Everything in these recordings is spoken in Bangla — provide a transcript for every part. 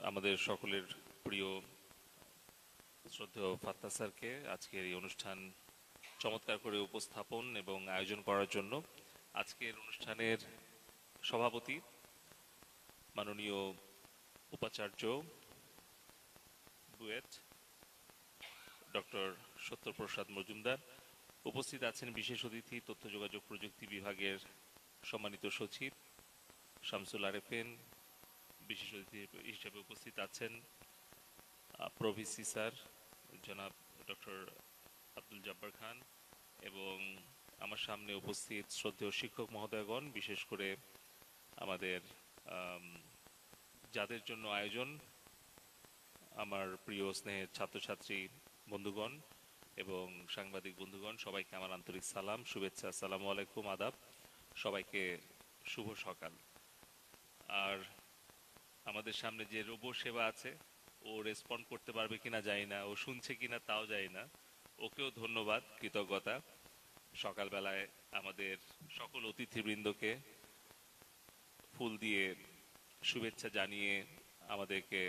আমাদের সকলের প্রিয় শ্রদ্ধেয় ফাত্তা স্যারকে আজকের এই অনুষ্ঠান চমৎকার করে উপস্থাপন এবং আয়োজন করার জন্য। আজকের অনুষ্ঠানের সভাপতি মাননীয় উপাচার্য বুয়েট ডক্টর সত্যপ্রসাদ মজুমদার, উপস্থিত আছেন বিশেষ অতিথি তথ্য যোগাযোগ প্রযুক্তি বিভাগের সম্মানিত সচিব শামসুল আরেফিন, বিশেষ অতিথি হিসেবে উপস্থিত আছেন প্রভিসি স্যার জনাব ডক্টর আব্দুল জব্বার খান, এবং আমার সামনে উপস্থিত শ্রদ্ধেয় শিক্ষক মহোদয়গণ, বিশেষ করে আমাদের যাদের জন্য আয়োজন, আমার প্রিয় স্নেহের ছাত্রছাত্রী বন্ধুগণ এবং সাংবাদিক বন্ধুগণ, সবাইকে আমার আন্তরিক সালাম, শুভেচ্ছা, আসসালামু আলাইকুম, আদাব, সবাইকে শুভ সকাল। আর আমাদের সামনে যে রোবো সেবা আছে, ও রেসপন্ড করতে পারবে কিনা জানি না, ও শুনছে কিনা তাও জানি না, ওকেও ধন্যবাদ, কৃতজ্ঞতা। সকালবেলায় আমাদের সকল অতিথিবৃন্দকে ফুল দিয়ে শুভেচ্ছা জানিয়ে আমাদেরকে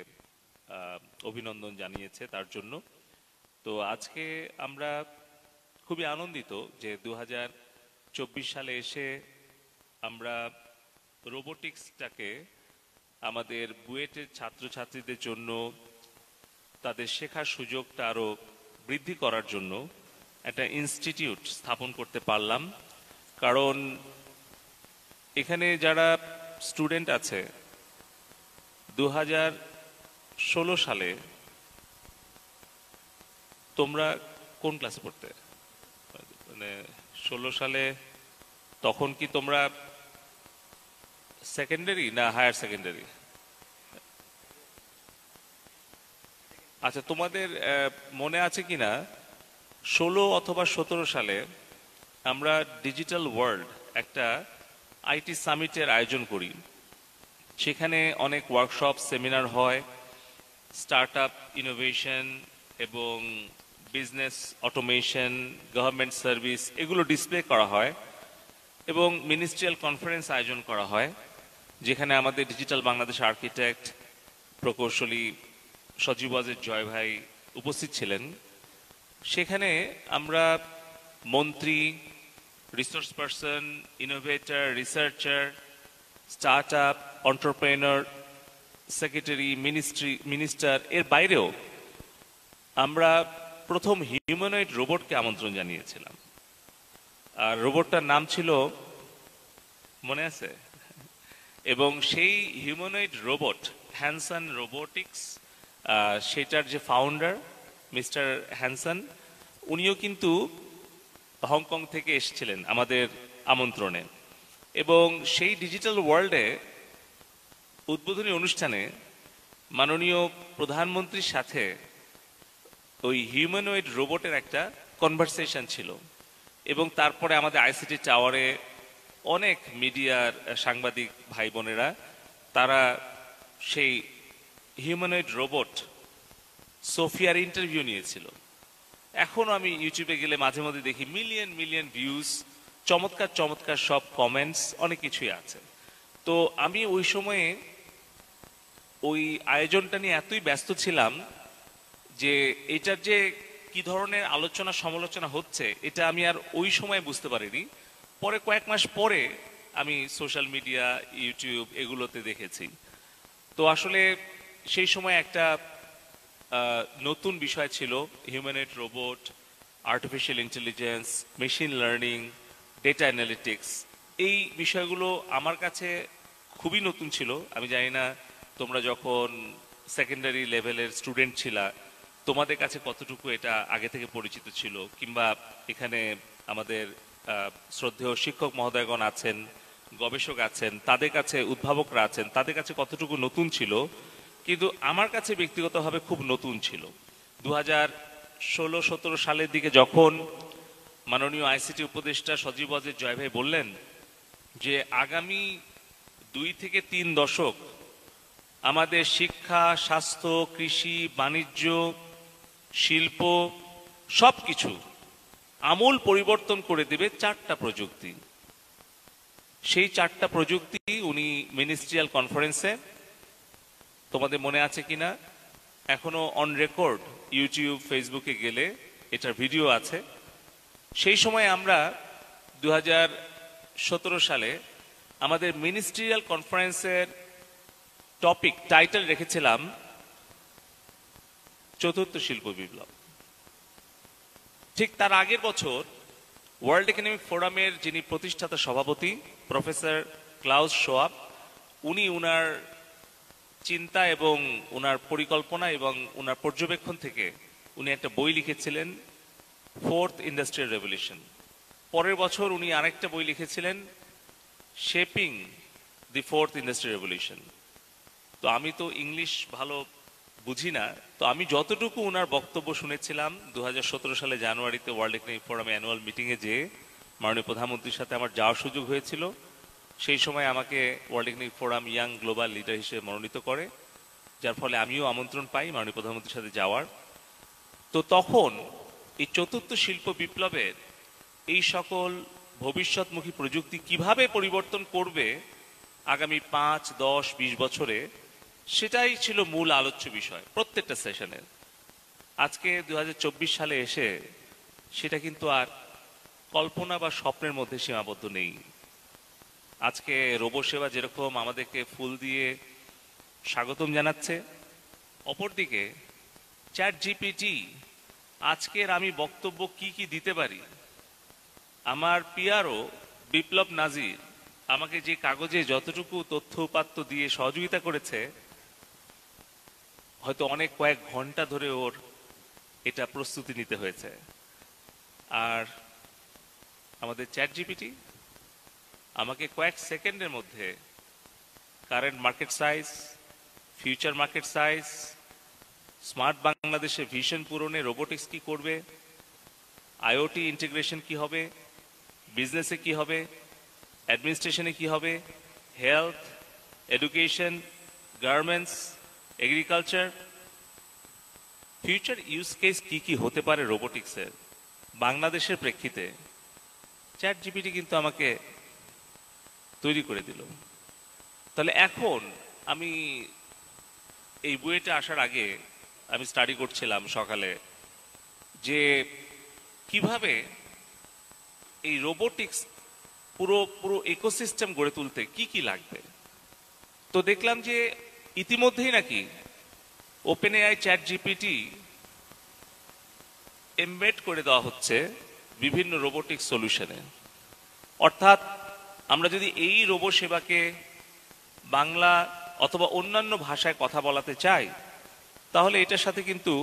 অভিনন্দন জানিয়েছে তার জন্য। তো আজকে আমরা খুবই আনন্দিত যে 2024 সালে এসে আমরা রোবোটিক্সটাকে আমাদের বুয়েটের ছাত্রছাত্রীদের জন্য তাদের শেখার সুযোগটা আরও বৃদ্ধি করার জন্য একটা ইনস্টিটিউট স্থাপন করতে পারলাম। কারণ এখানে যারা স্টুডেন্ট আছে 2016 সালে, তোমরা কোন ক্লাসে পড়তে? মানে 16 সালে তখন কি তোমরা সেকেন্ডারি না হায়ার সেকেন্ডারি? আচ্ছা, তোমাদের মনে আছে কিনা 16 অথবা 17 সালে আমরা ডিজিটাল ওয়ার্ল্ড একটা আইটি সামিটের আয়োজন করি। সেখানে অনেক ওয়ার্কশপ, সেমিনার হয়, স্টার্ট আপ ইনোভেশন এবং বিজনেস অটোমেশন, গভর্নমেন্ট সার্ভিস, এগুলো ডিসপ্লে করা হয় এবং মিনিস্ট্রিয়াল কনফারেন্স আয়োজন করা হয়, যেখানে আমাদের ডিজিটাল বাংলাদেশ আর্কিটেক্ট প্রকৌশলী সজীব ওয়াজেদ জয় ভাই উপস্থিত ছিলেন। সেখানে আমরা মন্ত্রী, resource person, innovator, researcher, start up, entrepreneur, secretary, minister, এর বাইরেও আমরা প্রথম হিউম্যানয়েড রোবটকে আমন্ত্রণ জানিয়েছিলাম। আর রোবটটার নাম ছিল, মনে আছে? এবং সেই হিউম্যানয়েড রোবট হ্যানসন রোবোটিক্স, সেটার যে ফাউন্ডার মিস্টার হ্যানসন, উনিও কিন্তু হংকং থেকে এসেছিলেন আমাদের আমন্ত্রণে। এবং সেই ডিজিটাল ওয়ার্ল্ডে উদ্বোধনী অনুষ্ঠানে মাননীয় প্রধানমন্ত্রীর সাথে ওই হিউম্যানয়েড রোবটের একটা কনভারসেশন ছিল। এবং তারপরে আমাদের আইসিটি টাওয়ারে অনেক মিডিয়ার সাংবাদিক ভাই বোনেরা তারা সেই হিউম্যানয়েড রোবট সোফিয়ার ইন্টারভিউ নিয়েছিল। এখনও আমি ইউটিউবে গেলে মাঝে মধ্যে দেখি মিলিয়ন মিলিয়ন ভিউজ, চমৎকার চমৎকার সব কমেন্টস, অনেক কিছুই আছে। তো আমি ওই সময়ে ওই আয়োজনটা নিয়ে এতই ব্যস্ত ছিলাম যে এটার যে কি ধরনের আলোচনা সমালোচনা হচ্ছে এটা আমি আর ওই সময় বুঝতে পারিনি। পরে কয়েক মাস পরে আমি সোশ্যাল মিডিয়া, ইউটিউব এগুলোতে দেখেছি। তো আসলে সেই সময় একটা নতুন বিষয় ছিল humanoid robot, artificial intelligence, machine learning, data analytics. এই বিষয়গুলো আমার কাছে খুবই নতুন ছিল। আমি জানি না তোমরা যখন সেকেন্ডারি লেভেলের স্টুডেন্ট ছিলা তোমাদের কাছে কতটুকু এটা আগে থেকে পরিচিত ছিল, কিংবা এখানে আমাদের শ্রদ্ধেয় শিক্ষক মহোদয়গণ আছেন, গবেষক আছেন, তাদের কাছে উদ্ভাবকরা আছেন, তাদের কাছে কতটুকু নতুন ছিল। কিন্তু আমার কাছে ব্যক্তিগতভাবে খুব নতুন ছিল। 2016-17 সালের দিকে যখন মাননীয় আইসিটি উপদেষ্টা সজীব ওয়াজেদ জয় ভাই বললেন যে আগামী 2 থেকে 3 দশক আমাদের শিক্ষা, স্বাস্থ্য, কৃষি, বাণিজ্য, শিল্প সবকিছু আমূল পরিবর্তন করে দেবে 4টা প্রযুক্তি। সেই 4টা প্রযুক্তি উনি মিনিস্ট্রিয়াল কনফারেন্সে তোমাদের মনে আছে কিনা, এখনো অন রেকর্ড ইউটিউব ফেসবুকে গেলে এটার ভিডিও আছে। সেই সময় আমরা 2017 সালে আমাদের মিনিস্ট্রিয়াল কনফারেন্সের টপিক টাইটেল রেখেছিলাম চতুর্থ শিল্প বিপ্লব। ঠিক তার আগের বছর ওয়ার্ল্ড ইকোনমিক ফোরামের যিনি প্রতিষ্ঠাতা সভাপতি প্রফেসর ক্লাউস শোয়াব, উনি উনার চিন্তা এবং উনার পরিকল্পনা এবং উনার পর্যবেক্ষণ থেকে উনি একটা বই লিখেছিলেন, ফোর্থ ইন্ডাস্ট্রিয়াল রেভলিউশন। পরের বছর উনি আরেকটা বই লিখেছিলেন, শেপিং দি ফোর্থ ইন্ডাস্ট্রিয়াল রেভলিউশন। তো আমি তো ইংলিশ ভালো বুঝি না, তো আমি যতটুকু ওনার বক্তব্য শুনেছিলাম 2017 সালে জানুয়ারিতে ওয়ার্ল্ড ইকোনমিক ফোরামে অ্যানুয়াল মিটিংয়ে যে মাননীয় প্রধানমন্ত্রীর সাথে আমার যাওয়ার সুযোগ হয়েছিল, সেই সময় আমাকে world economic forum young global leader হিসেবে মনোনীত করে, যার ফলে আমিও আমন্ত্রণ পাই মাননীয় প্রধানমন্ত্রীর সাথে যাওয়ার। তো তখন এই চতুর্থ শিল্প বিপ্লবের এই সকল ভবিষ্যৎমুখী প্রযুক্তি কিভাবে পরিবর্তন করবে আগামী 5, 10, 20 বছরে, সেটাই ছিল মূল আলোচ্য বিষয় প্রত্যেকটা সেশনের। আজকে 2024 সালে এসে সেটা কিন্তু আর কল্পনা বা স্বপ্নের মধ্যে সীমাবদ্ধ নেই। আজকে রোবো সেবা যেরকম আমাদেরকে ফুল দিয়ে স্বাগতম জানাচ্ছে, অপরদিকে চ্যাট জিপিটি আজকের আমি বক্তব্য কি কি দিতে পারি, আমার পিআরও বিপ্লব নাজির আমাকে যে কাগজে যতটুকু তথ্য উপাত্ত দিয়ে সহযোগিতা করেছে, হয়তো অনেক কয়েক ঘন্টা ধরে ওর এটা প্রস্তুতি নিতে হয়েছে। আর আমাদের চ্যাট জিপিটি আমাকে কয়েক সেকেন্ডের মধ্যে current market size, future market size, smart বাংলাদেশে ভিশন পূরণে রোবোটিক্স কি করবে, আইওটি ইন্টিগ্রেশন কি হবে, বিজনেসে কি হবে, অ্যাডমিনিস্ট্রেশনে কি হবে, health, education, garments, agriculture, future use case কি কি হতে পারে রোবোটিক্সের বাংলাদেশের প্রেক্ষিতে, চ্যাট জিপিটি কিন্তু আমাকে তৈরি করে দিল। তাহলে এখন আমি এই বইটা আসার আগে আমি স্টাডি করছিলাম সকালে যে কিভাবে এই রোবোটিক্স পুরো ইকোসিস্টেম গড়ে তুলতে কি কি লাগবে। তো দেখলাম যে ইতিমধ্যেই নাকি open AI chat GPT embed করে দেওয়া হচ্ছে বিভিন্ন রোবোটিক্স সলিউশনে। অর্থাৎ আমরা যদি এই রোবো সেবাকে বাংলা অথবা অন্যান্য ভাষায় কথা বলাতে চাই, তাহলে এটার সাথে কিন্তু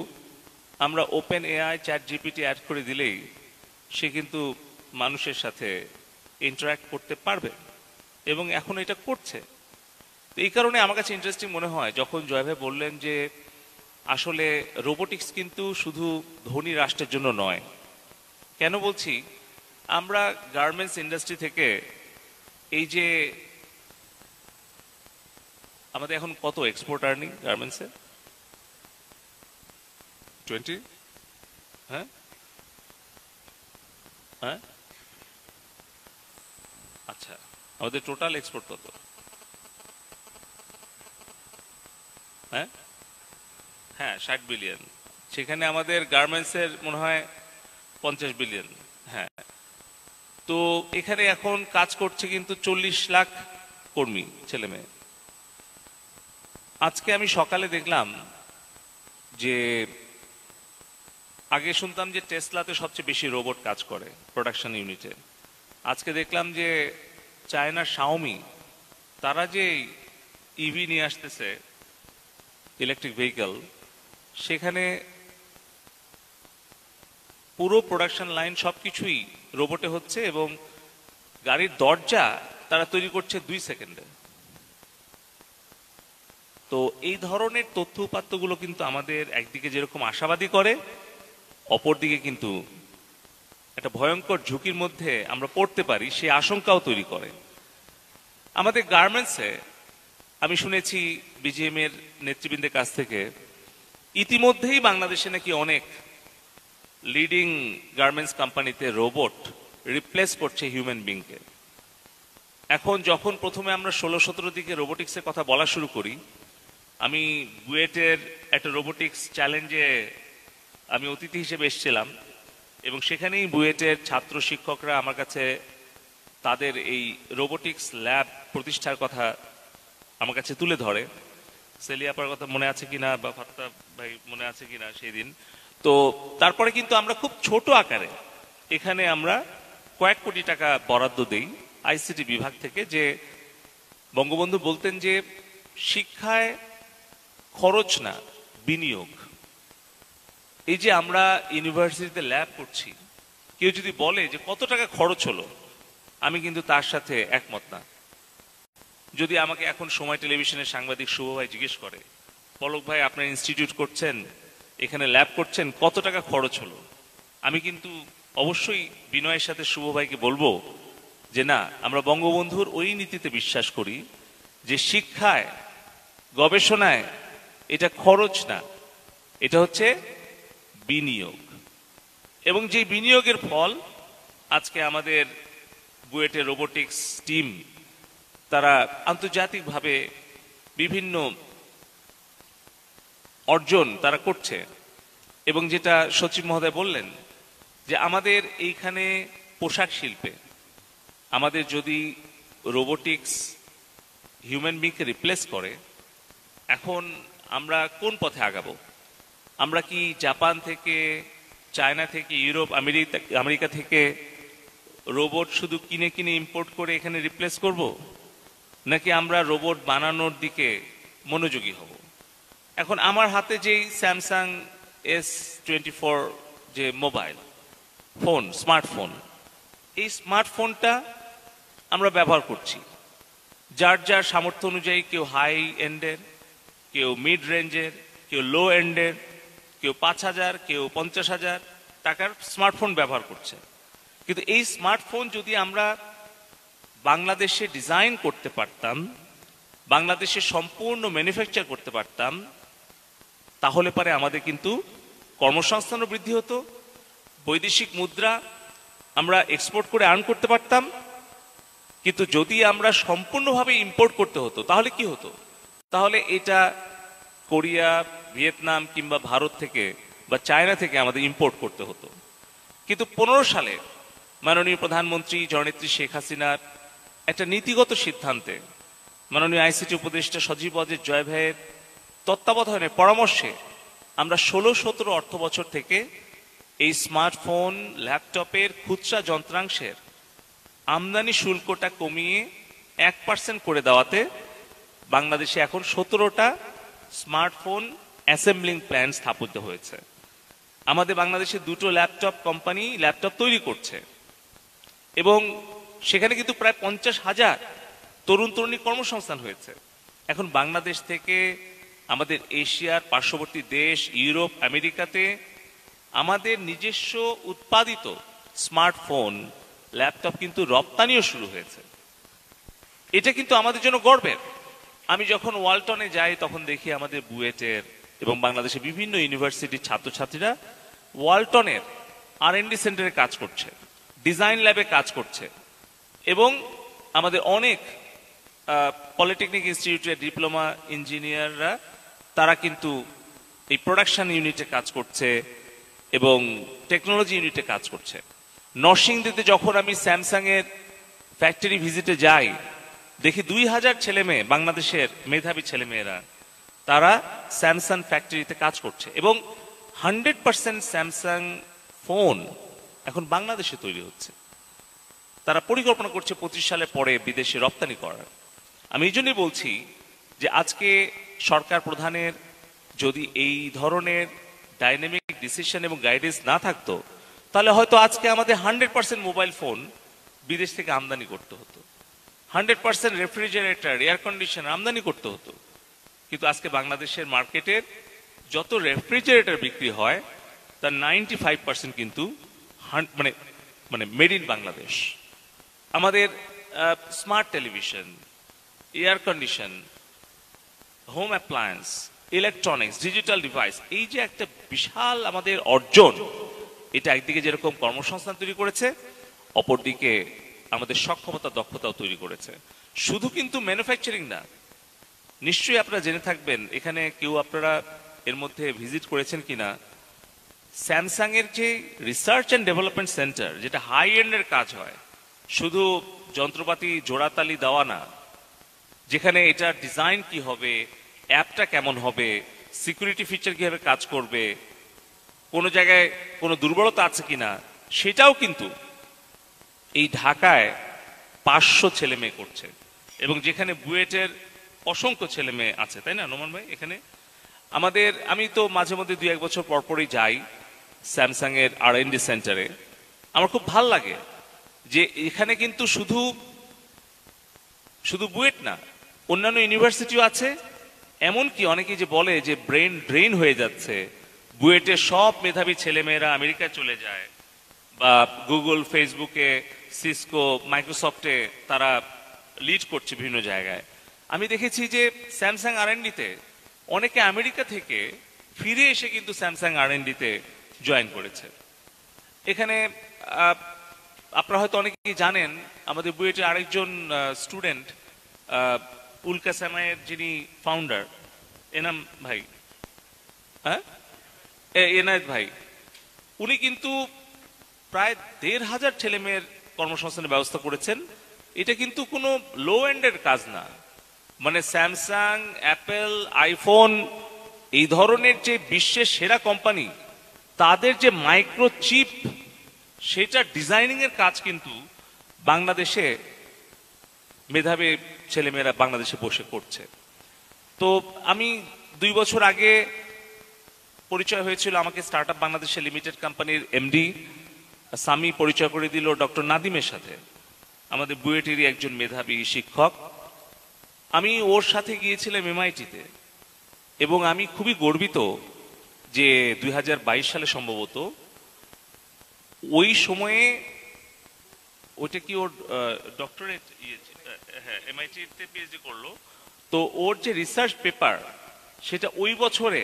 আমরা OpenAI ChatGPT add করে দিলেই সে কিন্তু মানুষের সাথে ইন্টারাক্ট করতে পারবে, এবং এখন এটা করছে। এই কারণে আমার কাছে ইন্টারেস্টিং মনে হয় যখন জয় ভাই বললেন যে আসলে রোবোটিক্স কিন্তু শুধু ধনী রাষ্ট্রের জন্য নয়। কেন বলছি, আমরা গার্মেন্টস ইন্ডাস্ট্রি থেকে এই যে আমাদের এখন কত এক্সপোর্ট আর্নিং গার্মেন্টসে 20, হ্যাঁ হ্যাঁ, আচ্ছা আমাদের টোটাল এক্সপোর্ট কত? হ্যাঁ হ্যাঁ 60 বিলিয়ন, সেখানে আমাদের গার্মেন্টসের মনে হয় 50 বিলিয়ন। হ্যাঁ, তো এখানে এখন কাজ করছে কিন্তু 40 লাখ কর্মী, ছেলে মেয়ে। আজকে আমি সকালে দেখলাম যে আগে শুনতাম যে টেসলাতে সবচেয়ে বেশি রোবট কাজ করে প্রোডাকশন ইউনিটে, আজকে দেখলাম যে চায়নার শাওমি তারা যে ইভি নিয়ে আসতেছে, ইলেকট্রিক ভেহিকল, সেখানে পুরো প্রোডাকশন লাইন সবকিছুই রোবটে হচ্ছে, এবং গাড়ির দরজা তারা তৈরি করছে 2 সেকেন্ডে। তো এই ধরনের তথ্য উপাত্তগুলো কিন্তু আমাদের একদিকে যেরকম আশাবাদী করে, অপরদিকে কিন্তু একটা ভয়ঙ্কর ঝুঁকির মধ্যে আমরা পড়তে পারি সেই আশঙ্কাও তৈরি করে। আমাদের গার্মেন্টসে আমি শুনেছি বিজিএম এর নেতৃবৃন্দের কাছ থেকে ইতিমধ্যেই বাংলাদেশে নাকি অনেক লিডিং গার্মেন্টস কোম্পানিতে রোবট রিপ্লেস করছে হিউম্যান বিংকে। এখন যখন প্রথমে আমরা 16-17 দিকে রোবোটিক্সের কথা বলা শুরু করি, আমি বুয়েটের একটা রোবোটিক্স চ্যালেঞ্জে আমি অতিথি হিসেবে এসেছিলাম এবং সেখানেই বুয়েটের ছাত্র শিক্ষকরা আমার কাছে তাদের এই রোবোটিক্স ল্যাব প্রতিষ্ঠার কথা আমার কাছে তুলে ধরে। সেলিয়াপার কথা মনে আছে কিনা বা ফাত্তা ভাই মনে আছে কিনা সেই দিন। তো তারপরে কিন্তু আমরা খুব ছোট আকারে এখানে আমরা কয়েক কোটি টাকা বরাদ্দ দেই আইসিটি বিভাগ থেকে, যে বঙ্গবন্ধু বলতেন যে শিক্ষায় খরচ না বিনিয়োগ। এই যে আমরা ইউনিভার্সিটিতে ল্যাব করছি, কেউ যদি বলে যে কত টাকা খরচ হলো, আমি কিন্তু তার সাথে একমত না। যদি আমাকে এখন সময় টেলিভিশনের সাংবাদিক শুভ ভাই জিজ্ঞেস করে, পলক ভাই আপনার ইনস্টিটিউট করছেন, এখানে ল্যাব করছেন, কত টাকা খরচ হলো, আমি কিন্তু অবশ্যই বিনয়ের সাথে শুভ ভাইকে বলবো যে না, আমরা বঙ্গবন্ধুর ওই নীতিতে বিশ্বাস করি যে শিক্ষায় গবেষণায় এটা খরচ না, এটা হচ্ছে বিনিয়োগ। এবং যে বিনিয়োগের ফল আজকে আমাদের বুয়েটের রোবোটিক্স টিম তারা আন্তর্জাতিকভাবে বিভিন্ন অর্জন তারা করছে। এবং যেটা সচিব মহোদয় বললেন যে আমাদের এইখানে পোশাক শিল্পে আমাদের যদি রোবোটিক্স হিউম্যান বিংকে রিপ্লেস করে, এখন আমরা কোন পথে আগাবো? আমরা কি জাপান থেকে, চায়না থেকে, ইউরোপ, আমেরিকা থেকে রোবট শুধু কিনে কিনে ইম্পোর্ট করে এখানে রিপ্লেস করব, নাকি আমরা রোবট বানানোর দিকে মনোযোগী হব? এখন আমার হাতে যেই স্যামসাং S24 যে মোবাইল ফোন, স্মার্টফোন, এই স্মার্টফোনটা আমরা ব্যবহার করছি যার যার সামর্থ্য অনুযায়ী, কেউ হাই এন্ডের, কেউ মিড রেঞ্জের, কেউ লো এন্ডের, কেউ 5,000, কেউ 50,000 টাকার স্মার্টফোন ব্যবহার করছে। কিন্তু এই স্মার্টফোন যদি আমরা বাংলাদেশে ডিজাইন করতে পারতাম, বাংলাদেশে সম্পূর্ণ ম্যানুফ্যাকচার করতে পারতাম, তাহলে পরে আমাদের কিন্তু কর্মসংস্থানও বৃদ্ধি হতো, বৈদেশিক মুদ্রা আমরা এক্সপোর্ট করে আর্ন করতে পারতাম। কিন্তু যদি আমরা সম্পূর্ণভাবে ইম্পোর্ট করতে হতো, তাহলে কি হতো? তাহলে এটা কোরিয়া, ভিয়েতনাম কিংবা ভারত থেকে বা চায়না থেকে আমাদের ইম্পোর্ট করতে হতো। কিন্তু 15 সালে মাননীয় প্রধানমন্ত্রী জননেত্রী শেখ হাসিনার একটা নীতিগত সিদ্ধান্তে, মাননীয় আইসিটি উপদেষ্টা সজীব ওয়াজেদ জয় ভাইয়ের তত্ত্বাবধানে, পরামর্শে আমরা 16-17 অর্থ বছর থেকে এই স্মার্টফোন, ল্যাপটপের খুচরা যন্ত্রাংশের আমদানি শুল্কটা কমিয়ে 1% করে দেওয়াতে বাংলাদেশে এখন 17টা স্মার্টফোন অ্যাসেম্বলিং প্ল্যান্ট স্থাপিত হয়েছে। আমাদের বাংলাদেশে 2টো ল্যাপটপ কোম্পানি ল্যাপটপ তৈরি করছে এবং সেখানে কিন্তু প্রায় 50,000 তরুণ তরুণী কর্মসংস্থান হয়েছে। এখন বাংলাদেশ থেকে আমাদের এশিয়ার পার্শ্ববর্তী দেশ, ইউরোপ, আমেরিকাতে আমাদের নিজস্ব উৎপাদিত স্মার্টফোন, ল্যাপটপ কিন্তু রপ্তানিও শুরু হয়েছে। এটা কিন্তু আমাদের জন্য গর্বের। আমি যখন ওয়ালটনে যাই তখন দেখি আমাদের বুয়েটের এবং বাংলাদেশের বিভিন্ন ইউনিভার্সিটির ছাত্রছাত্রীরা ওয়ালটনের R&D সেন্টারে কাজ করছে, ডিজাইন ল্যাবে কাজ করছে এবং আমাদের অনেক পলিটেকনিক ইনস্টিটিউটের ডিপ্লোমা ইঞ্জিনিয়াররা তারা কিন্তু এই প্রোডাকশন ইউনিটে কাজ করছে এবং টেকনোলজি ইউনিটে কাজ করছে। নরসিংদীতে যখন আমি স্যামসাং এর ফ্যাক্টরি ভিজিটে যাই, দেখি 2,000 ছেলে মেয়ে, বাংলাদেশের মেধাবী ছেলে মেয়েরা, তারা স্যামসাং ফ্যাক্টরিতে কাজ করছে এবং 100% স্যামসাং ফোন এখন বাংলাদেশে তৈরি হচ্ছে। তারা পরিকল্পনা করছে 25 সালে পরে বিদেশে রপ্তানি করার। আমি এই জন্যই বলছি যে আজকে সরকার প্রধানের যদি এই ধরনের ডাইনামিক ডিসিশন এবং গাইডেন্স না থাকতো, তাহলে হয়তো আজকে আমাদের 100% মোবাইল ফোন বিদেশ থেকে আমদানি করতে হতো, 100% রেফ্রিজারেটর, এয়ার কন্ডিশনার আমদানি করতে হতো। কিন্তু আজকে বাংলাদেশের মার্কেটের যত রেফ্রিজারেটর বিক্রি হয় তার 95% কিন্তু মানে মেড ইন বাংলাদেশ। আমাদের smart television, air condition, home appliance, electronics, digital device, এই যে একটা বিশাল আমাদের অর্জন, এটা একদিকে যেরকম কর্মসংস্থান তৈরি করেছে, অপরদিকে আমাদের সক্ষমতা, দক্ষতাও তৈরি করেছে। শুধু কিন্তু ম্যানুফ্যাকচারিং না, নিশ্চয়ই আপনারা জেনে থাকবেন, এখানে কেউ আপনারা এর মধ্যে ভিজিট করেছেন কিনা, স্যামসাং এর যে রিসার্চ অ্যান্ড ডেভেলপমেন্ট সেন্টার, যেটা হাই এন্ডের কাজ হয়, শুধু যন্ত্রপাতি জোড়াতালি দেওয়া না, যেখানে এটা ডিজাইন কি হবে, অ্যাপটা কেমন হবে, সিকিউরিটি ফিচার কিভাবে কাজ করবে, কোনো জায়গায় কোনো দুর্বলতা আছে কিনা, সেটাও কিন্তু এই ঢাকায় 500 ছেলে মেয়ে করছে। এবং যেখানে বুয়েটের অসংখ্য ছেলে মেয়ে আছে, তাই না নোমান ভাই? এখানে আমি তো মাঝে মধ্যে 2-1 বছর পরপরই যাই স্যামসাং এর R&D সেন্টারে। আমার খুব ভাল লাগে যে এখানে কিন্তু শুধু শুধু বুয়েট না, অন্যান্য ইউনিভার্সিটিও আছে। এমনকি অনেকে যে বলে যে ব্রেন ড্রেন হয়ে যাচ্ছে, বুয়েটের সব মেধাবী ছেলেমেয়েরা আমেরিকায় চলে যায়, বা গুগল, ফেসবুকে, সিসকো, মাইক্রোসফটে তারা লিড করছে বিভিন্ন জায়গায়। আমি দেখেছি যে স্যামসাং R&Dতে অনেকে আমেরিকা থেকে ফিরে এসে কিন্তু স্যামসাং R&Dতে জয়েন করেছে। এখানে আপনারা হয়তো অনেকেই জানেন, আমাদের বুয়েটের আরেকজন স্টুডেন্ট, উল্কাসামায়ের যিনি ফাউন্ডার, এনাম ভাই, হ্যাঁ, এনায়েত ভাই, উনি কিন্তু প্রায় 1,500 ছেলে মেয়ের কর্মসংস্থানের ব্যবস্থা করেছেন। এটা কিন্তু কোনো লো এন্ডের কাজ না, মানে স্যামসাং, অ্যাপেল, আইফোন, এই ধরনের যে বিশ্বের সেরা কোম্পানি, তাদের যে মাইক্রোচিপ, সেটা ডিজাইনিং এর কাজ কিন্তু বাংলাদেশে মেধাবী ছেলেমেয়েরা বাংলাদেশে বসে করছে। তো আমি 2 বছর আগে পরিচয় হয়েছিল আমাকে স্টার্টআপ বাংলাদেশে লিমিটেড কোম্পানির এমডি সামি পরিচয় করে দিল ডক্টর নাদিমের সাথে, আমাদের বুয়েটেরই একজন মেধাবী শিক্ষক। আমি ওর সাথে গিয়েছিলাম MIT-তে, এবং আমি খুবই গর্বিত যে 2022 সালে সম্ভবত, ওই সময়ে, ওইটা কি ওর ডক্টরেট, হ্যাঁ, MIT-তে পিএইচডি করলো, তো ওর যে রিসার্চ পেপার, সেটা ওই বছরে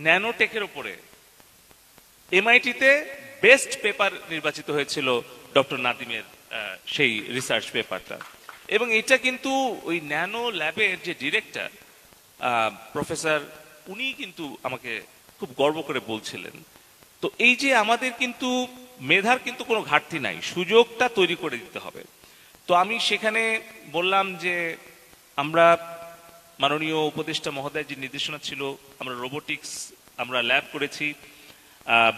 ন্যানোটেকের উপরে MIT-তে বেস্ট পেপার নির্বাচিত হয়েছিল ডক্টর নাদিমের সেই রিসার্চ পেপারটা। এবং এটা কিন্তু ওই ন্যানো ল্যাবের যে ডিরেক্টর প্রফেসর, উনি কিন্তু আমাকে খুব গর্ব করে বলছিলেন। তো এই যে আমাদের কিন্তু মেধার কিন্তু কোনো ঘাটতি নাই, সুযোগটা তৈরি করে দিতে হবে। তো আমি সেখানে বললাম যে আমরা, মাননীয় উপদেষ্টা মহোদয়ের যে নির্দেশনা ছিল, আমরা রোবোটিক্স আমরা ল্যাব করেছি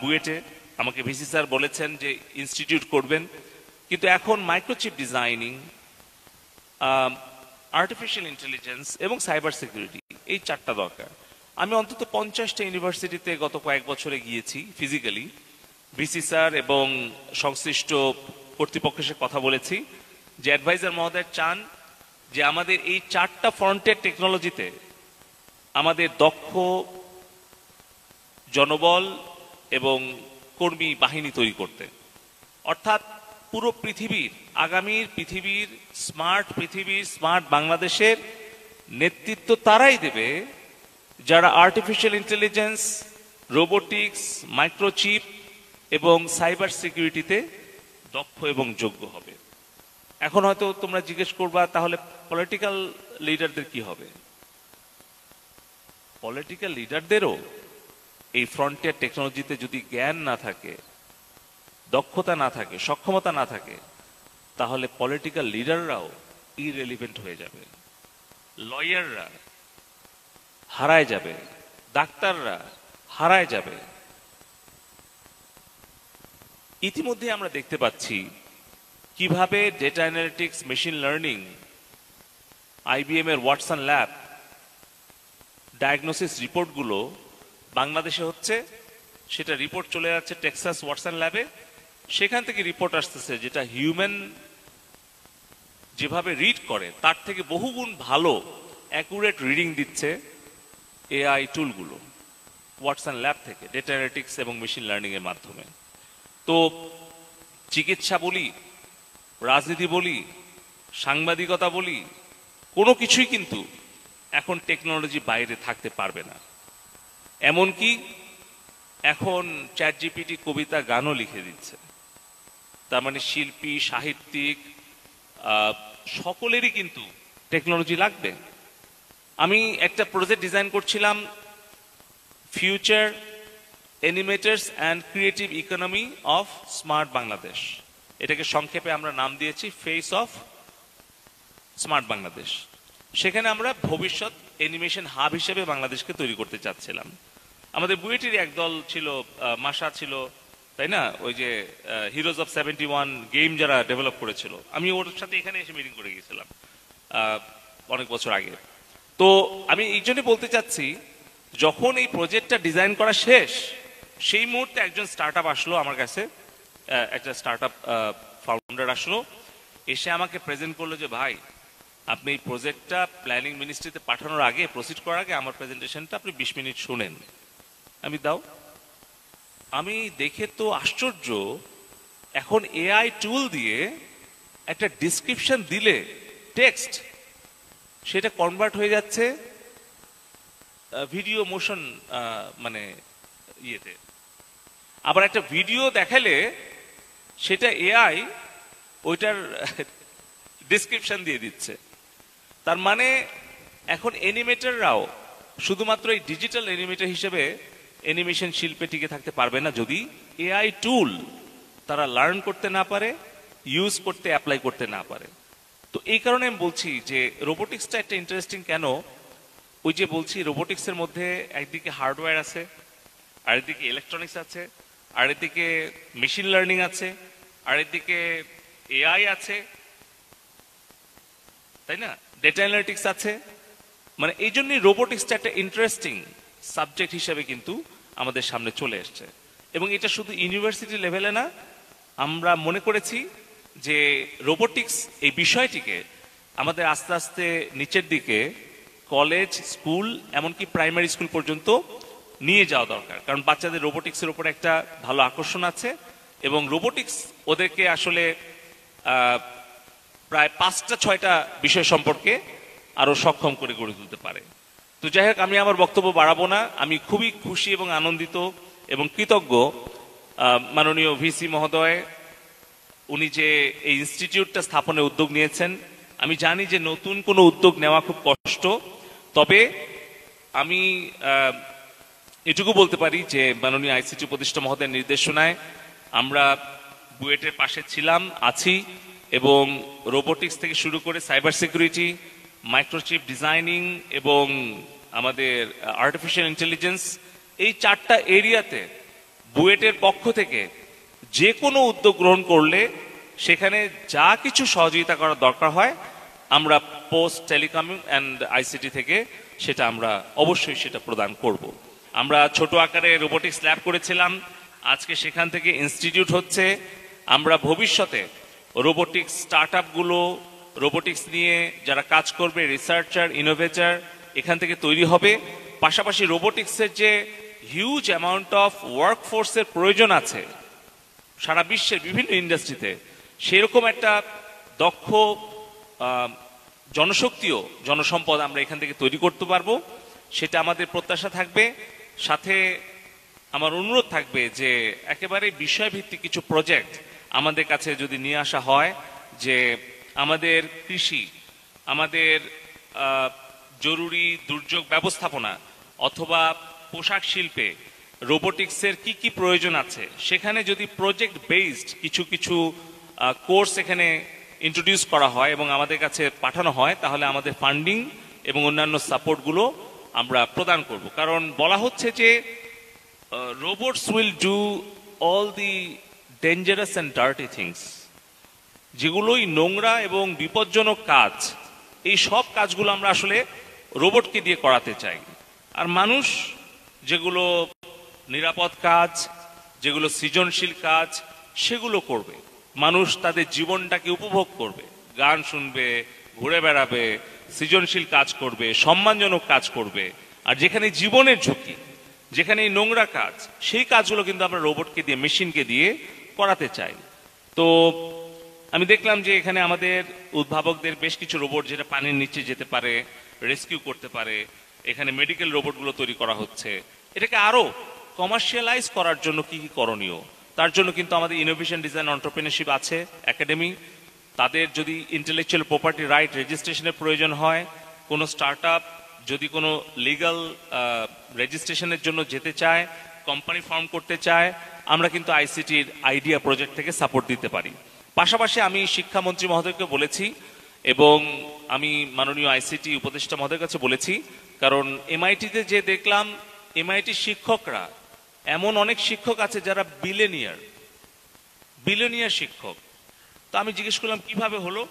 বুয়েটে। আমাকে ভিসি স্যার বলেছেন যে ইনস্টিটিউট করবেন, কিন্তু এখন মাইক্রোচিপ ডিজাইনিং, আর্টিফিশিয়াল ইন্টেলিজেন্স এবং সাইবার সিকিউরিটি, এই 4টা দরকার। আমি অন্তত 50টা ইউনিভার্সিটিতে গত কয়েক বছরে গিয়েছি ফিজিক্যালি, ভিসি স্যার এবং সংশ্লিষ্ট কর্তৃপক্ষের সাথে কথা বলেছি, যে অ্যাডভাইজার মহোদয় চান যে আমাদের এই 4টা ফ্রন্টের টেকনোলজিতে আমাদের দক্ষ জনবল এবং কর্মী বাহিনী তৈরি করতে। অর্থাৎ পুরো পৃথিবীর, আগামীর পৃথিবীর স্মার্ট বাংলাদেশের নেতৃত্ব তারাই দেবে যারা আর্টিফিশিয়াল ইন্টেলিজেন্স, রোবোটিক্স, মাইক্রোচিপ এবং সাইবার সিকিউরিটিতে দক্ষ এবং যোগ্য হবে। এখন হয়তো তোমরা জিজ্ঞেস করবা, তাহলে পলিটিক্যাল লিডারদের কি হবে? পলিটিক্যাল লিডারদেরও এই ফ্রন্টিয়ার টেকনোলজিতে যদি জ্ঞান না থাকে, দক্ষতা না থাকে, সক্ষমতা না থাকে, তাহলে পলিটিক্যাল লিডাররাও ইররেলিভেন্ট হয়ে যাবে, লয়াররা হারায় যাবে, ডাক্তাররা হারায় যাবে। ইতিমধ্যে আমরা দেখতে পাচ্ছি কিভাবে data analytics, machine learning, IBM এর ওয়াটসন ল্যাব, ডায়াগনোসিস রিপোর্টগুলো বাংলাদেশে হচ্ছে, সেটা রিপোর্ট চলে যাচ্ছে টেক্সাস ওয়াটসন ল্যাবে, সেখান থেকে রিপোর্ট আসতেছে যেটা হিউম্যান যেভাবে রিড করে তার থেকে বহুগুণ ভালো অ্যাকুরেট রিডিং দিচ্ছে AI টুলগুলো ওয়াটসন ল্যাব থেকে, ডেটা অ্যানালিটিক্স এবং মেশিন লার্নিং এর মাধ্যমে। তো চিকিৎসা বলি, রাজনীতি বলি, সাংবাদিকতা বলি, কোনো কিছুই কিন্তু এখন টেকনোলজি বাইরে থাকতে পারবে না। এমনকি এখন চ্যাটজিপিটি কবিতা, গানও লিখে দিচ্ছে। তার মানে শিল্পী, সাহিত্যিক সকলেরই কিন্তু টেকনোলজি লাগবে। আমি একটা প্রজেক্ট ডিজাইন করছিলাম, future animators and creative economy of smart Bangladesh. এটাকে সংক্ষেপে আমরা নাম দিয়েছি ফেস অফ স্মার্ট বাংলাদেশ। সেখানে আমরা ভবিষ্যৎ অ্যানিমেশন হাব হিসেবে বাংলাদেশকে তৈরি করতে চাচ্ছিলাম। আমাদের বুয়েটের একদল ছিল, মাসা ছিল, তাই না, ওই যে হিরোজ অফ 71 গেম যারা ডেভেলপ করেছিল, আমি ওর সাথে এখানে এসে মিটিং করে গেছিলাম অনেক বছর আগে। তো আমি এই জন্য বলতে চাচ্ছি, যখন এই প্রজেক্টটা ডিজাইন করা শেষ, সেই মুহূর্তে একজন স্টার্ট আপ আসলো আমার কাছে, একটা স্টার্ট আপ ফাউন্ডার আসলো, এসে আমাকে প্রেজেন্ট করলো যে ভাই, আপনি এই প্রজেক্টটা প্ল্যানিং মিনিস্ট্রিতে পাঠানোর আগে, প্রসিড করার আগে আমার প্রেজেন্টেশনটা আপনি 20 মিনিট শুনেন। আমি দাও। আমি দেখে তো আশ্চর্য, এখন এআই টুল দিয়ে একটা ডিসক্রিপশন দিলে টেক্সট, সেটা কনভার্ট হয়ে যাচ্ছে ভিডিও মোশন, মানে ইয়েতে। আবার একটা ভিডিও দেখালে সেটা এআই ওইটার ডিসক্রিপশন দিয়ে দিচ্ছে। তার মানে এখন অ্যানিমেটররাও শুধুমাত্র এই ডিজিটাল অ্যানিমেটর হিসেবে অ্যানিমেশন শিল্পে টিকে থাকতে পারবে না যদি এআই টুল তারা লার্ন করতে না পারে, ইউজ করতে, অ্যাপ্লাই করতে না পারে। তো এই কারণে আমি বলছি যে রোবোটিক্সটা একটা ইন্টারেস্টিং কেন। ওই যে বলছি, রোবোটিক্সের মধ্যে একদিকে হার্ডওয়্যার আছে, আরেকদিকে ইলেকট্রনিক্স আছে, আরেকদিকে মেশিন লার্নিং আছে, আরেকদিকে এআই আছে, তাই না, ডেটা অ্যানালিটিক্স আছে। মানে এই জন্যই রোবোটিক্সটা একটা ইন্টারেস্টিং সাবজেক্ট হিসেবে কিন্তু আমাদের সামনে চলে এসছে। এবং এটা শুধু ইউনিভার্সিটি লেভেলে না, আমরা মনে করেছি যে রোবোটিক্স এই বিষয়টিকে আমাদের আস্তে আস্তে নিচের দিকে কলেজ, স্কুল, এমনকি প্রাইমারি স্কুল পর্যন্ত নিয়ে যাওয়া দরকার। কারণ বাচ্চাদের রোবোটিক্সের উপর একটা ভালো আকর্ষণ আছে, এবং রোবোটিক্স ওদেরকে আসলে প্রায় 5-6টা বিষয় সম্পর্কে আরো সক্ষম করে গড়ে তুলতে পারে। তো যাই হোক, আমি আমার বক্তব্য বাড়াবো না। আমি খুবই খুশি এবং আনন্দিত এবং কৃতজ্ঞ মাননীয় ভিসি মহোদয়, উনি যে এই ইনস্টিটিউটটা স্থাপনের উদ্যোগ নিয়েছেন। আমি জানি যে নতুন কোনো উদ্যোগ নেওয়া খুব কষ্ট, তবে আমি এটুকু বলতে পারি যে মাননীয় আইসিটি উপদেষ্টা মহোদয়ের নির্দেশনায় আমরা বুয়েটের পাশে ছিলাম, আছি, এবং রোবোটিক্স থেকে শুরু করে সাইবার সিকিউরিটি, মাইক্রোচিপ ডিজাইনিং এবং আমাদের আর্টিফিশিয়াল ইন্টেলিজেন্স, এই 4টা এরিয়াতে বুয়েটের পক্ষ থেকে যে কোনো উদ্যোগ গ্রহণ করলে সেখানে যা কিছু সহযোগিতা করার দরকার হয়, আমরা পোস্ট টেলিকম অ্যান্ড আইসিটি থেকে সেটা আমরা অবশ্যই সেটা প্রদান করব। আমরা ছোট আকারে রোবোটিক্স ল্যাব করেছিলাম, আজকে সেখান থেকে ইনস্টিটিউট হচ্ছে। আমরা ভবিষ্যতে রোবোটিক্স স্টার্ট আপগুলো, রোবোটিক্স নিয়ে যারা কাজ করবে, রিসার্চার, ইনোভেটর এখান থেকে তৈরি হবে। পাশাপাশি রোবোটিক্সের যে হিউজ অ্যামাউন্ট অফ ওয়ার্কফোর্সের প্রয়োজন আছে সারা বিশ্বের বিভিন্ন ইন্ডাস্ট্রিতে, সেরকম একটা দক্ষ জনশক্তিও, জনসম্পদ আমরা এখান থেকে তৈরি করতে পারবো, সেটা আমাদের প্রত্যাশা থাকবে। সাথে আমার অনুরোধ থাকবে যে একেবারে বিষয়ভিত্তিক কিছু প্রজেক্ট আমাদের কাছে যদি নিয়ে আসা হয়, যে আমাদের কৃষি, আমাদের জরুরি দুর্যোগ ব্যবস্থাপনা অথবা পোশাক শিল্পে রোবোটিক্সের কি কি প্রয়োজন আছে, সেখানে যদি প্রজেক্ট বেসড কিছু কিছু কোর্স এখানে ইন্ট্রোডিউস করা হয় এবং আমাদের কাছে পাঠানো হয়, তাহলে আমাদের ফান্ডিং এবং অন্যান্য সাপোর্টগুলো আমরা প্রদান করব। কারণ বলা হচ্ছে যে robots will do all the dangerous and dirty things, যেগুলোই নোংরা এবং বিপজ্জনক কাজ, এই সব কাজগুলো আমরা আসলে রোবটকে দিয়ে করাতে চাই। আর মানুষ যেগুলো নিরাপদ কাজ, যেগুলো সৃজনশীল কাজ, সেগুলো করবে। মানুষ তাদের জীবনটাকে উপভোগ করবে, গান শুনবে, ঘুরে বেড়াবে, সৃজনশীল কাজ করবে, সম্মানজনক কাজ করবে। আর যেখানে জীবনের ঝুঁকি, যেখানে নোংরা কাজ, সেই কাজগুলো কিন্তু আমরা রোবটকে দিয়ে, মেশিনকে দিয়ে করাতে চাই। তো আমি দেখলাম যে এখানে আমাদের উদ্ভাবকদের বেশ কিছু রোবট যেটা পানির নিচে যেতে পারে, রেস্কিউ করতে পারে, এখানে মেডিকেল রোবটগুলো তৈরি করা হচ্ছে। এটাকে আরো কমার্শিয়ালাইজ করার জন্য কি কি করণীয়, তার জন্য কিন্তু আমাদের ইনোভেশন ডিজাইন এন্টারপ্রেনারশিপ আছে একাডেমি। তাদের যদি ইন্টেলেকচুয়াল প্রপার্টি রাইট রেজিস্ট্রেশনের প্রয়োজন হয়, কোনো স্টার্ট আপ যদি কোনো লিগ্যাল রেজিস্ট্রেশনের জন্য যেতে চায়, কোম্পানি ফর্ম করতে চায়, আমরা কিন্তু আইসিটির আইডিয়া প্রজেক্ট থেকে সাপোর্ট দিতে পারি। পাশাপাশি আমি শিক্ষামন্ত্রী মহোদয়কে বলেছি এবং আমি মাননীয় আইসিটি উপদেষ্টা মহোদয়ের কাছে বলেছি, কারণ এমআইটিতে যে দেখলাম এমআইটি শিক্ষকরা, এমন অনেক শিক্ষক আছে যারা বিলিয়নিয়ার শিক্ষক। তো আমি জিজ্ঞেস করলাম কিভাবে হলো,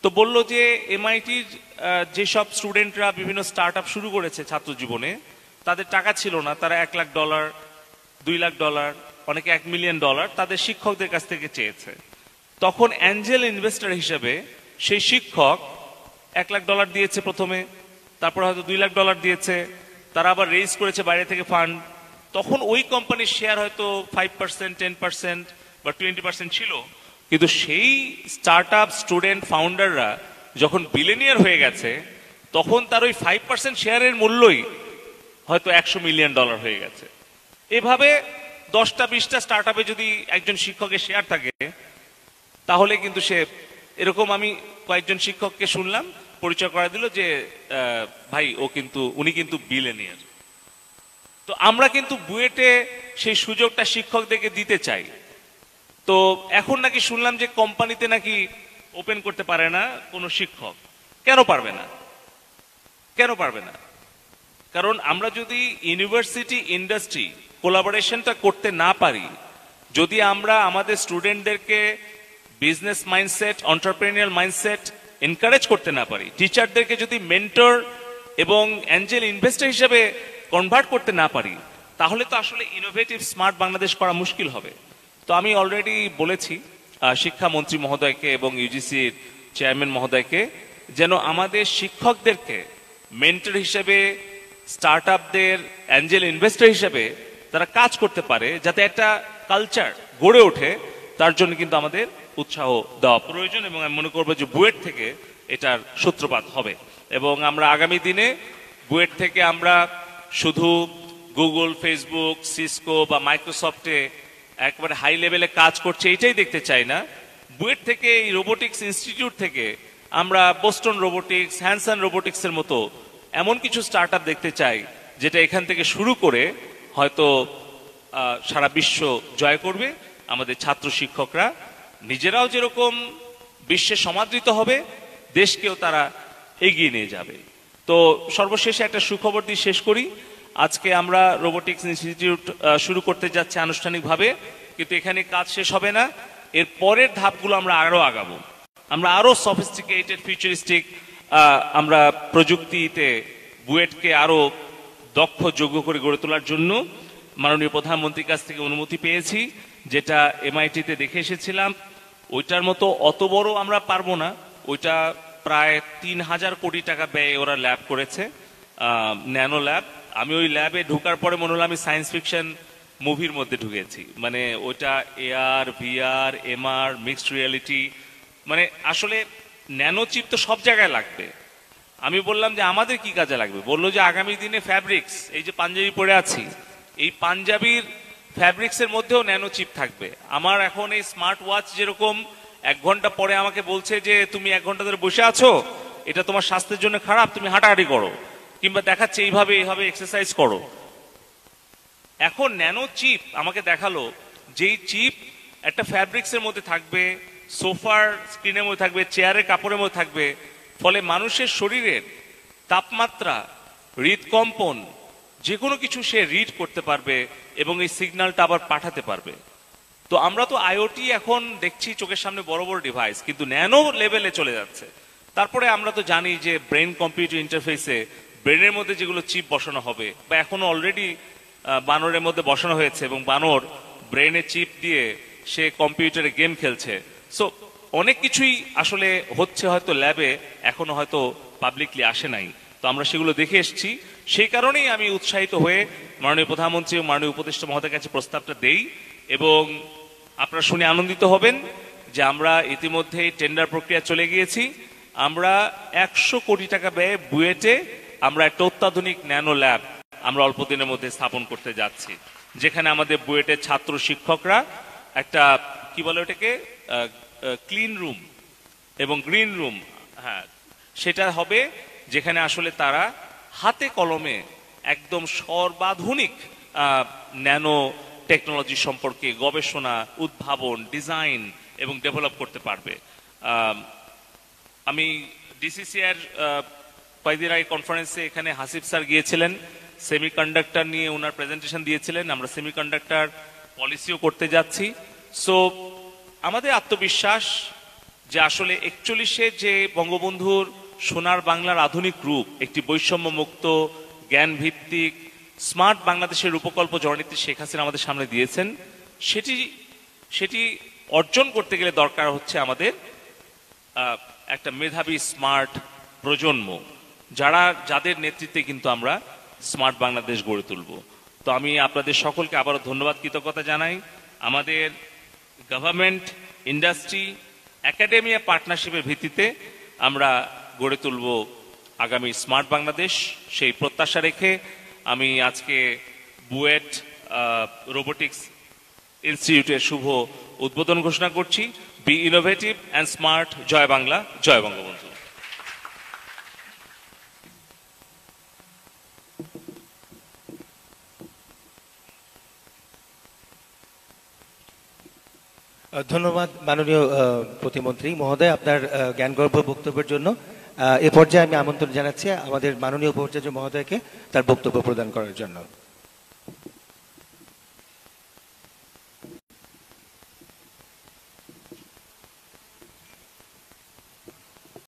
তো বললো যে এমআইটির যেসব স্টুডেন্টরা বিভিন্ন স্টার্ট আপ শুরু করেছে ছাত্র জীবনে, তাদের টাকা ছিল না, তারা $1,00,000, $2,00,000, অনেকে $1,000,000 তাদের শিক্ষকদের কাছ থেকে চেয়েছে। তখন অ্যাঞ্জেল ইনভেস্টর হিসেবে সেই শিক্ষক $1,00,000 দিয়েছে প্রথমে, তারপর হয়তো $2,00,000 দিয়েছে, তারা আবার রেজ করেছে বাইরে থেকে ফান্ড। তখন ওই কোম্পানির শেয়ার হয়তো 5%, 10% বা 20% ছিল, কিন্তু সেই স্টার্ট আপ স্টুডেন্ট ফাউন্ডাররা যখন বিলিয়নিয়ার হয়ে গেছে, তখন তার ওই 5% শেয়ারের মূল্যই হয়তো $100 মিলিয়ন হয়ে গেছে। এভাবে 10টা-20টা স্টার্ট আপে যদি একজন শিক্ষকের শেয়ার থাকে, তাহলে কিন্তু সে এরকম, আমি কয়েকজন শিক্ষককে শুনলাম, পরিচয় করা দিল যে ভাই উনি কিন্তু বিলিয়নিয়ার। তো আমরা কিন্তু বুয়েটে সেই সুযোগটা শিক্ষকদেরকে দিতে চাই। তো এখন নাকি শুনলাম যে কোম্পানিতে নাকি ওপেন করতে পারে না কোনো শিক্ষক। কেন পারবে না? কারণ আমরা যদি ইউনিভার্সিটি ইন্ডাস্ট্রি কোলাবোরেশনটা করতে না পারি, যদি আমরা আমাদের স্টুডেন্টদেরকে বিজনেস মাইন্ডসেট, এন্টারপ্রেনিউরিয়াল মাইন্ডসেট এনকারেজ করতে না পারি, টিচারদেরকে যদি মেন্টর এবং অ্যাঞ্জেল ইনভেস্টর হিসেবে কনভার্ট করতে না পারি, তাহলে তো আসলে ইনোভেটিভ স্মার্ট বাংলাদেশ করা মুশকিল হবে। তো আমি অলরেডি বলেছি শিক্ষামন্ত্রী মহোদয়কে এবং ইউজিসির চেয়ারম্যান মহোদয়কে, যেন আমাদের শিক্ষকদেরকে মেন্টর হিসেবে, স্টার্ট আপদের অ্যাঞ্জেল ইনভেস্টর হিসেবে তারা কাজ করতে পারে, যাতে একটা কালচার গড়ে ওঠে। তার জন্য কিন্তু আমাদের উৎসাহ দেওয়া প্রয়োজন এবং আমি মনে করবো যে বুয়েট থেকে এটার সূত্রপাত হবে। এবং আমরা আগামী দিনে বুয়েট থেকে আমরা শুধু গুগল, ফেসবুক, সিসকো বা মাইক্রোসফটে একবারে হাই লেভেলে কাজ করছে এটাই দেখতে চাই না। বুয়েট থেকে, এই রোবোটিক্স ইনস্টিটিউট থেকে আমরা বোস্টন রোবোটিক্স, হ্যানসন রোবোটিক্সের মতো এমন কিছু স্টার্ট আপ দেখতে চাই, যেটা এখান থেকে শুরু করে হয়তো সারা বিশ্ব জয় করবে। আমাদের ছাত্র শিক্ষকরা নিজেরাও যেরকম বিশ্বে সমাদৃত হবে, দেশকেও তারা এগিয়ে নিয়ে যাবে। তো সর্বশেষে একটা সুখবর দিয়ে শেষ করি। আজকে আমরা রোবোটিক্স ইনস্টিটিউট শুরু করতে যাচ্ছি আনুষ্ঠানিকভাবে, কিন্তু এখানে কাজ শেষ হবে না। এর পরের ধাপগুলো আমরা আরো আগাবো। আমরা আরো সফিস্টিকেটেড, ফিউচারিস্টিক আমরা প্রযুক্তিতে বুয়েটকে আরো দক্ষ, যোগ্য করে গড়ে তোলার জন্য মাননীয় প্রধানমন্ত্রীর কাছ থেকে অনুমতি পেয়েছি, যেটা এমআইটিতে দেখে এসেছিলাম। ওইটার মতো অত বড় আমরা পারবো না, ওইটা প্রায় 3,000 কোটি টাকা ব্যয়ে ওরা ল্যাব করেছে, ন্যানো ল্যাব। আমি ওই ল্যাবে ঢোকার পরে মনে হলো আমি সায়েন্স ফিকশন মুভির মধ্যে ঢুকেছি। মানে ওইটা AR, VR, MR, mixed reality, মানে আসলে ন্যানো চিপ তো সব জায়গায় লাগবে। আমি বললাম যে আমাদের কি কাজে লাগবে? বললো যে আগামী দিনে ফ্যাব্রিক্স, এই যে পাঞ্জাবি পরে আছি, এই পাঞ্জাবির ফ্যাব্রিক্সের মধ্যেও ন্যানো চিপ থাকবে। আমার এখন এই স্মার্ট ওয়াচ যেরকম 1 ঘন্টা পরে আমাকে বলছে যে তুমি 1 ঘন্টা ধরে বসে আছো, এটা তোমার স্বাস্থ্যের জন্য খারাপ, তুমি হাঁটাহাঁটি করো, কিংবা দেখাচ্ছে এইভাবে এক্সারসাইজ করো। এখন ন্যানো চিপ আমাকে দেখালো, যেই চিপ একটা ফ্যাব্রিক্সের মধ্যে থাকবে, সোফার স্ক্রিনের মধ্যে থাকবে, চেয়ারের কাপড়ের মধ্যে থাকবে, ফলে মানুষের শরীরের তাপমাত্রা, হৃদকম্পন, যে কোনো কিছু সে রিড করতে পারবে এবং এই সিগন্যালটা আবার পাঠাতে পারবে। তো আমরা তো আইওটি এখন দেখছি চোখের সামনে বড় বড় ডিভাইস, কিন্তু ন্যানো লেভেলে চলে যাচ্ছে। তারপরে আমরা তো জানি যে ব্রেন কম্পিউটার ইন্টারফেসে ব্রেনের মধ্যে যেগুলো চিপ বসানো হবে, বা এখনো অলরেডি বানরের মধ্যে বসানো হয়েছে, এবং বানর ব্রেনে চিপ দিয়ে সে কম্পিউটারে গেম খেলছে। সো অনেক কিছুই আসলে হচ্ছে হয়তো ল্যাবে, এখনো হয়তো পাবলিকলি আসে নাই। তো আমরা সেগুলো দেখে এসেছি। সেই কারণেই আমি উৎসাহিত হয়ে মাননীয় প্রধানমন্ত্রী ও মাননীয় উপদেষ্টা মহোদয়ের কাছে প্রস্তাবটা দেই, এবং আপনারা শুনে আনন্দিত হবেন যে আমরা ইতিমধ্যেই টেন্ডার প্রক্রিয়া চলে গিয়েছি। আমরা 100 কোটি টাকা ব্যয়ে বুয়েটে আমরা একটা অত্যাধুনিক ন্যানো ল্যাব আমরা অল্প দিনের মধ্যে স্থাপন করতে যাচ্ছি, যেখানে আমাদের বুয়েটের ছাত্র শিক্ষকরা একটা, কি বলে ওটাকে, ক্লিন রুম এবং গ্রিন রুম, হ্যাঁ সেটা হবে, যেখানে আসলে তারা হাতে কলমে একদম সর্বাধুনিক ন্যানো টেকনোলজি সম্পর্কে গবেষণা, উদ্ভাবন, ডিজাইন এবং ডেভেলপ করতে পারবে। আমি ডিসিসিআর কয়েকদিন আগে কনফারেন্সে এখানে হাসিব স্যার গিয়েছিলেন, সেমিকন্ডাক্টর নিয়ে ওনার প্রেজেন্টেশন দিয়েছিলেন। আমরা সেমিকন্ডাক্টর পলিসিও করতে যাচ্ছি। সো আমাদের আত্মবিশ্বাস যে আসলে 41-এ যে বঙ্গবন্ধুর সোনার বাংলার আধুনিক রূপ, একটি বৈষম্য মুক্ত, জ্ঞান ভিত্তিক, স্মার্ট বাংলাদেশের রূপকল্প জননেত্রী শেখ হাসিনা আমাদের সামনে দিয়েছেন, সেটি অর্জন করতে গেলে দরকার হচ্ছে আমাদের একটা মেধাবী স্মার্ট প্রজন্ম, যাদের নেতৃত্বে কিন্তু আমরা স্মার্ট বাংলাদেশ গড়ে তুলব। তো আমি আপনাদের সকলকে আবারও ধন্যবাদ, কৃতজ্ঞতা জানাই। আমাদের গভর্নমেন্ট, ইন্ডাস্ট্রি, একাডেমিয়া পার্টনারশিপের ভিত্তিতে আমরা গড়ে তুলব আগামী স্মার্ট বাংলাদেশ। সেই প্রত্যাশা রেখে আমি আজকে বুয়েট রোবোটিক্স ইনস্টিটিউটের শুভ উদ্বোধন ঘোষণা করছি। Be innovative and smart. জয় বাংলা, জয় বঙ্গবন্ধু। ধন্যবাদ মাননীয় প্রতিমন্ত্রী মহোদয় আপনার জ্ঞানগর্ভ বক্তব্যের জন্য। এ পর্যায়ে আমি আমন্ত্রণ জানাচ্ছি আমাদের মাননীয় উপাচার্য মহোদয়কে তার বক্তব্য প্রদান করার জন্য।